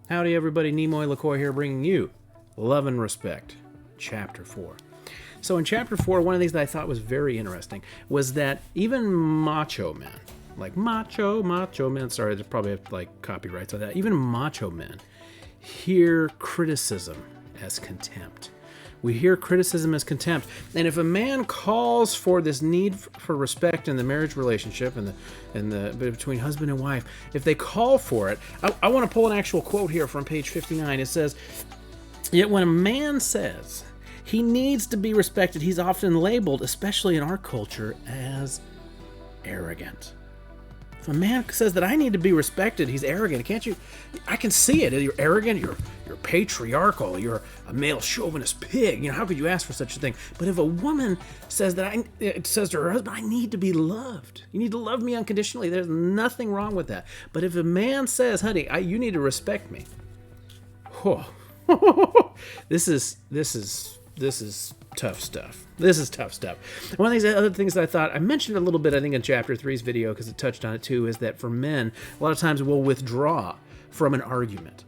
Howdy, everybody. Nimoy LaCoy here, bringing you Love and Respect, Chapter 4. So in Chapter 4, one of the things that I thought was very interesting was that even macho men, like macho men, sorry, there's probably like copyrights on that, even macho men hear criticism as contempt. We hear criticism as contempt. And if a man calls for this need for respect in the marriage relationship and the between husband and wife, if they call for it, I want to pull an actual quote here from page 59. It says, "Yet when a man says he needs to be respected, he's often labeled, especially in our culture, as arrogant." If a man says that I need to be respected, he's arrogant. Can't you? I can see it. You're arrogant. You're patriarchal. You're a male chauvinist pig. You know, how could you ask for such a thing? But if a woman says that says to her husband, I need to be loved. You need to love me unconditionally. There's nothing wrong with that. But if a man says, honey, you need to respect me. Oh, this is tough stuff. This is tough stuff. One of the other things that I thought, I mentioned a little bit, I think, in Chapter 3's video, because it touched on it too, is that for men, a lot of times we'll withdraw from an argument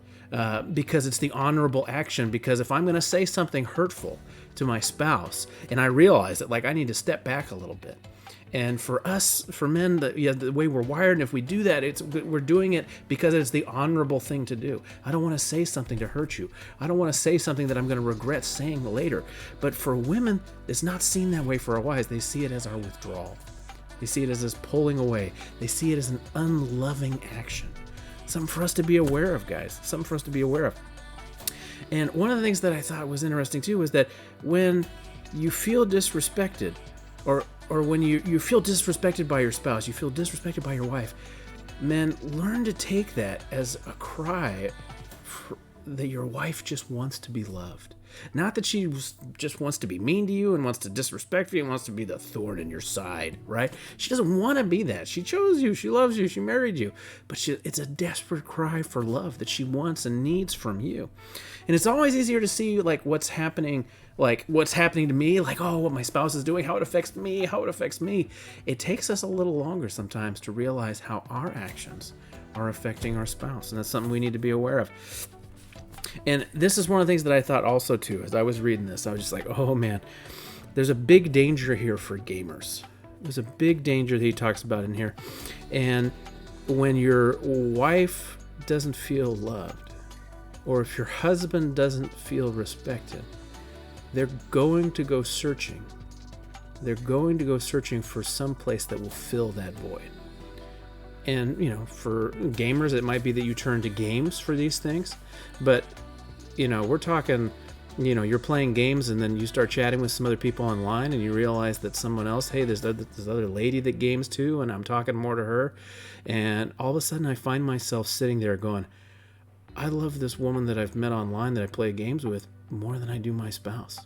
because it's the honorable action. Because if I'm going to say something hurtful to my spouse, and I realize that, like, I need to step back a little bit. And for us, for men, the way we're wired, and if we do that, we're doing it because it's the honorable thing to do. I don't want to say something to hurt you. I don't want to say something that I'm going to regret saying later. But for women, it's not seen that way for our wives. They see it as our withdrawal. They see it as this pulling away. They see it as an unloving action. Something for us to be aware of, guys. Something for us to be aware of. And one of the things that I thought was interesting, too, was that when you feel disrespected, or when you feel disrespected by your spouse, you feel disrespected by your wife, men, learn to take that as a cry that your wife just wants to be loved. Not that she just wants to be mean to you and wants to disrespect you and wants to be the thorn in your side, right? She doesn't want to be that. She chose you, she loves you, she married you. But it's a desperate cry for love that she wants and needs from you. And it's always easier to see, like, what's happening to me, like, oh, what my spouse is doing, how it affects me. It takes us a little longer sometimes to realize how our actions are affecting our spouse. And that's something we need to be aware of. And this is one of the things that I thought also, too, as I was reading this, I was just like, oh, man, there's a big danger here for gamers. There's a big danger that he talks about in here. And when your wife doesn't feel loved, or if your husband doesn't feel respected, they're going to go searching. They're going to go searching for some place that will fill that void. And, you know, for gamers, it might be that you turn to games for these things. But, you know, we're talking, you know, you're playing games and then you start chatting with some other people online and you realize that someone else, hey, there's this other lady that games too, and I'm talking more to her. And all of a sudden I find myself sitting there going, I love this woman that I've met online that I play games with more than I do my spouse.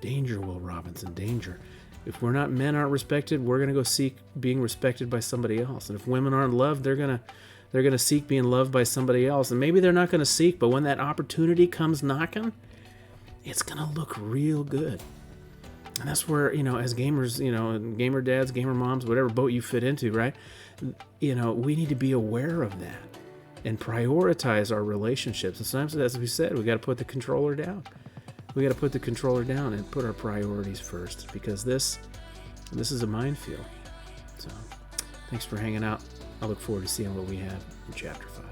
Danger, Will Robinson, danger. If men aren't respected, we're gonna go seek being respected by somebody else. And if women aren't loved, they're gonna seek being loved by somebody else. And maybe they're not gonna seek, but when that opportunity comes knocking, it's gonna look real good. And that's where, you know, as gamers, you know, gamer dads, gamer moms, whatever boat you fit into, right? You know, we need to be aware of that and prioritize our relationships. And sometimes, as we said, we got to put the controller down. We got to put the controller down and put our priorities first, because this is a minefield. So, thanks for hanging out. I look forward to seeing what we have in Chapter 5.